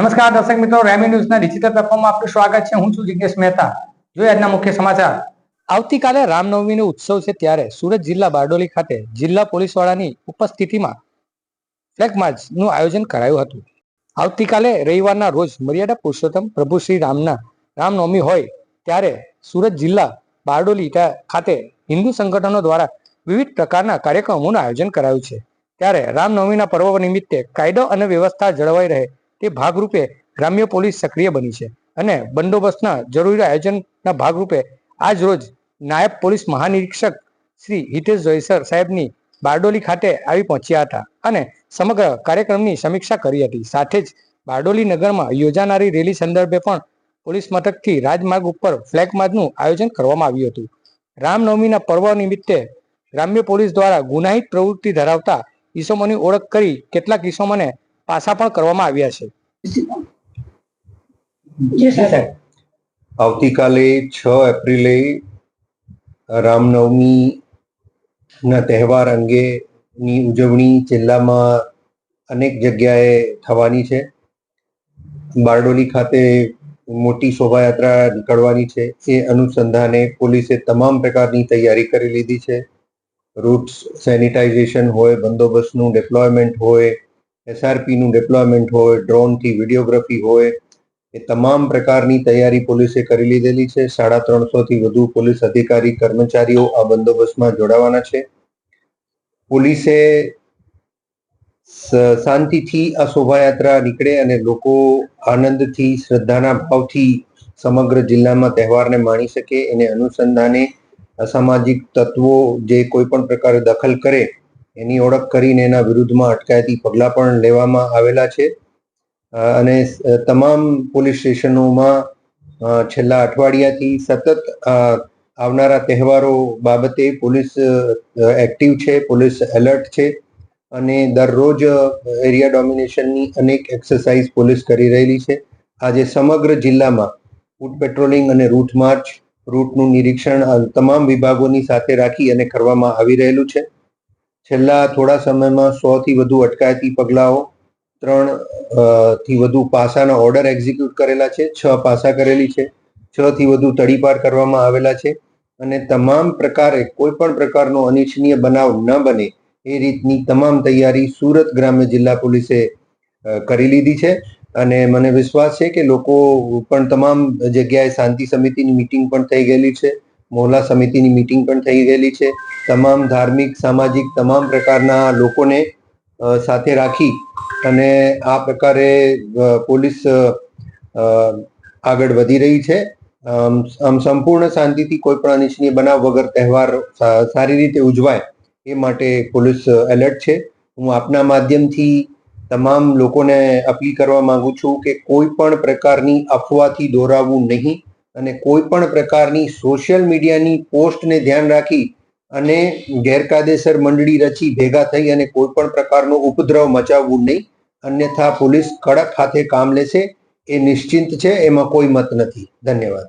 નમસ્કાર દર્શક મિત્રો, રેમી ન્યૂઝના ડિજિટલ પ્લેટફોર્મમાં આપનું સ્વાગત છે. હું છું જિગ્નેશ મહેતા. જોઈએ આજના મુખ્ય સમાચાર. આવતીકાલે રામનવમીનો ઉત્સવ છે, ત્યારે સુરત જિલ્લા બારડોલી ખાતે જિલ્લા પોલીસ વડાની ઉપસ્થિતિમાં ફ્લેગ માર્ચનું આયોજન કરાયું હતું. આવતીકાલે રવિવારના રોજ મર્યાદા પુરુષોત્તમ પ્રભુ શ્રી રામના રામનવમી હોય ત્યારે સુરત જિલ્લા બારડોલી ખાતે હિન્દુ સંગઠનો દ્વારા વિવિધ પ્રકારના કાર્યક્રમોનું આયોજન કરાયું છે. ત્યારે રામનવમીના પર્વ નિમિત્તે કાયદો અને વ્યવસ્થા જળવાઈ રહે તે ભાગરૂપે ગ્રામ્ય પોલીસ સક્રિય બની છે અને બંદોબસ્તના જરૂરી આયોજનના ભાગરૂપે આજ રોજ નાયબ પોલીસ મહાનિરીક્ષક શ્રી હિતેશ જોઈસર સાહેબની બારડોલી ખાતે આવી પહોંચ્યા હતા અને સમગ્ર કાર્યક્રમની સમીક્ષા કરી હતી. સાથે જ બારડોલી નગરમાં યોજાનારી રેલી સંદર્ભે પણ પોલીસ મથકથી રાજમાર્ગ ઉપર ફ્લેગ માર્ચનું આયોજન કરવામાં આવ્યું હતું. રામનવમીના પર્વ નિમિત્તે ગ્રામ્ય પોલીસ દ્વારા ગુનાહિત પ્રવૃત્તિ ધરાવતા ઇસમોની ઓળખ કરી કેટલાક ઇસમોને પાસા પણ કરવામાં આવ્યા છે. આવતીકાલે 6 એપ્રિલે રામનવમી ના તહેવાર અંગેની ઉજવણી જિલ્લામાં અનેક જગ્યાએ થવાની છે. બારડોલી ખાતે મોટી શોભાયાત્રા નીકળવાની છે. એ અનુસંધાને પોલીસે તમામ પ્રકારની તૈયારી કરી લીધી છે. રૂટ્સ સેનિટાઇઝેશન હોય, બંદોબસ્તનું ડિપ્લોયમેન્ટ હોય, SRPનું ડિપ્લોયમેન્ટ હોય, ડ્રોનથી વિડીયોગ્રાફી હોય, એ તમામ પ્રકારની તૈયારી પોલીસે કરી લીધેલી છે. 350થી વધુ પોલીસ અધિકારી કર્મચારીઓ આ બંદોબસ્તમાં જોડાવાના છે. પોલીસે શાંતિથી આ શોભાયાત્રા નીકળે અને લોકો આનંદથી, શ્રદ્ધાના ભાવથી સમગ્ર જિલ્લામાં તહેવારને માણી શકે એને અનુસંધાને અસામાજિક તત્વો જે કોઈ પણ પ્રકારે દખલ કરે એની ઓળખ કરીને એના વિરુદ્ધમાં અટકાયતી પગલાં પણ લેવામાં આવેલા છે. અને તમામ પોલીસ સ્ટેશનોમાં છેલ્લા અઠવાડિયાથી સતત આવનારા તહેવારો બાબતે પોલીસ એક્ટિવ છે, પોલીસ એલર્ટ છે અને દરરોજ એરિયા ડોમિનેશનની અનેક એક્સરસાઇઝ પોલીસ કરી રહેલી છે. આજે સમગ્ર જિલ્લામાં ફૂટ પેટ્રોલિંગ અને રૂટ માર્ચ, રૂટનું નિરીક્ષણ તમામ વિભાગોની સાથે રાખી અને કરવામાં આવી રહેલું છે. છેલ્લા થોડા સમયમાં 100થી વધુ અટકાયતી પગલાઓ, 3થી વધુ પાસાના ઓર્ડર એક્ઝિક્યુટ કરેલા છે, 6 પાસા કરેલી છે, 6થી વધુ તડીપાર કરવામાં આવેલા છે અને તમામ પ્રકારે કોઈ પણ પ્રકારનો અનિચ્છનીય બનાવ ન બને એ રીતની તમામ તૈયારી સુરત ગ્રામ્ય જિલ્લા પોલીસે કરી લીધી છે. અને મને વિશ્વાસ છે કે લોકો પણ તમામ જગ્યાએ શાંતિ સમિતિની મિટિંગ પણ થઈ ગયેલી છે, મોહલ્લા સમિતિની મિટિંગ પણ થઈ ગયેલી છે. તમામ ધાર્મિક, સામાજિક તમામ પ્રકારના લોકોને સાથે રાખી અને આ પ્રકારે પોલીસ આગળ વધી રહી છે. આમ સંપૂર્ણ શાંતિથી કોઈ પણ અનિચ્છનીય બનાવ વગર તહેવાર સારી રીતે ઉજવાય એ માટે પોલીસ એલર્ટ છે. હું આપના માધ્યમથી તમામ લોકોને અપીલ કરવા માંગુ છું કે કોઈ પણ પ્રકારની અફવાથી દોરાવવું નહીં અને કોઈ પણ પ્રકારની સોશિયલ મીડિયાની પોસ્ટને ધ્યાન રાખી અને ગેરકાયદેસર મંડળી રચી ભેગા થઈ અને કોઈ પણ પ્રકારનો ઉપદ્રવ મચાવવું નહીં. અન્યથા પોલીસ કડક હાથે કામ લેશે એ નિશ્ચિંત છે, એમાં કોઈ મત નથી. ધન્યવાદ.